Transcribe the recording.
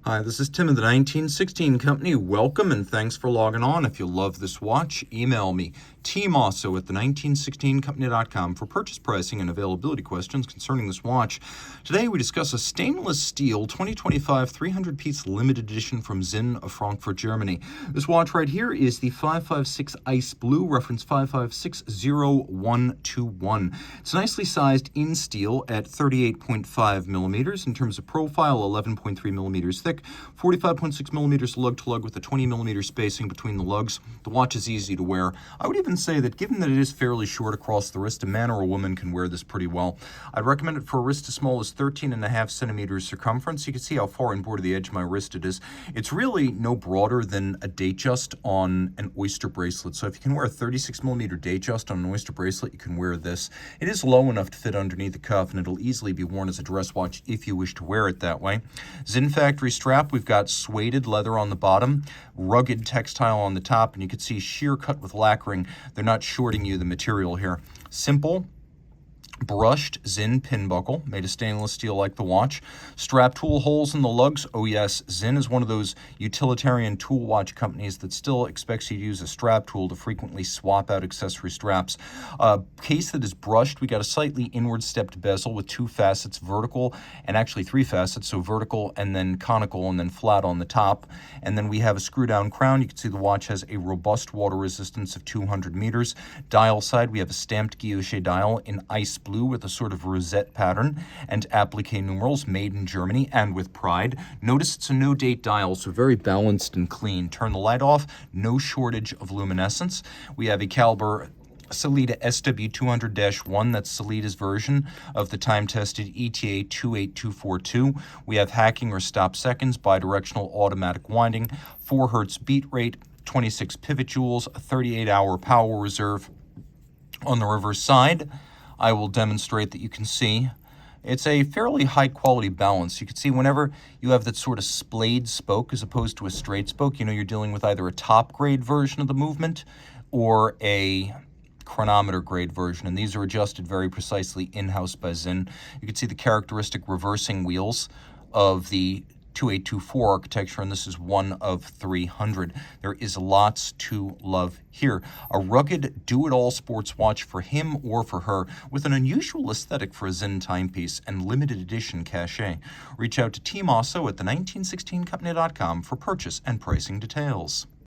Hi, this is Tim of the 1916 Company. Welcome and thanks for logging on. If you love this watch, email me, Team Mosso at the1916company.com for purchase pricing and availability questions concerning this watch. Today we discuss a stainless steel 2025 300-piece limited edition from Sinn of Frankfurt, Germany. This watch right here is the 556 Ice Blue, reference 5560121. It's nicely sized in steel at 38.5 millimeters. In terms of profile, 11.3 millimeters thick, 45.6 millimeters lug-to-lug with a 20 millimeter spacing between the lugs. The watch is easy to wear. I would even say that given that it is fairly short across the wrist, a man or a woman can wear this pretty well. I'd recommend it for a wrist as small as 13.5 centimeters circumference. You can see how far inboard of the edge of my wrist it is. It's really no broader than a Datejust on an oyster bracelet. So if you can wear a 36 millimeter Datejust on an oyster bracelet, you can wear this. It is low enough to fit underneath the cuff, and it'll easily be worn as a dress watch if you wish to wear it that way. Sinn factory strap, we've got suede leather on the bottom, rugged textile on the top, and you can see sheer cut with lacquering. They're not shorting you the material here. Simple, brushed Sinn pin buckle, made of stainless steel like the watch. Strap tool holes in the lugs. Oh yes, Sinn is one of those utilitarian tool watch companies that still expects you to use a strap tool to frequently swap out accessory straps. Case that is brushed. We got a slightly inward stepped bezel with two facets, vertical, and actually three facets, so vertical and then conical and then flat on the top. And then we have a screw down crown. You can see the watch has a robust water resistance of 200 meters. Dial side, we have a stamped guilloche dial in ice blue with a sort of rosette pattern and applique numerals, made in Germany and with pride. Notice it's a no date dial, so very balanced and clean. Turn the light off, no shortage of luminescence. We have a caliber Sellita SW200-1, that's Sellita's version of the time-tested ETA 28242. We have hacking or stop seconds, bidirectional automatic winding, 4 Hz beat rate, 26 pivot joules, a 38-hour power reserve. On the reverse side, I will demonstrate that you can see it's a fairly high-quality balance. You can see whenever you have that sort of splayed spoke as opposed to a straight spoke, you know you're dealing with either a top-grade version of the movement or a chronometer grade version, and these are adjusted very precisely in-house by Sinn. You can see the characteristic reversing wheels of the 2824 architecture, and this is one of 300. There is lots to love here. A rugged do-it-all sports watch for him or for her with an unusual aesthetic for a Sinn timepiece and limited edition cachet. Reach out to Team Mosso at the1916company.com for purchase and pricing details.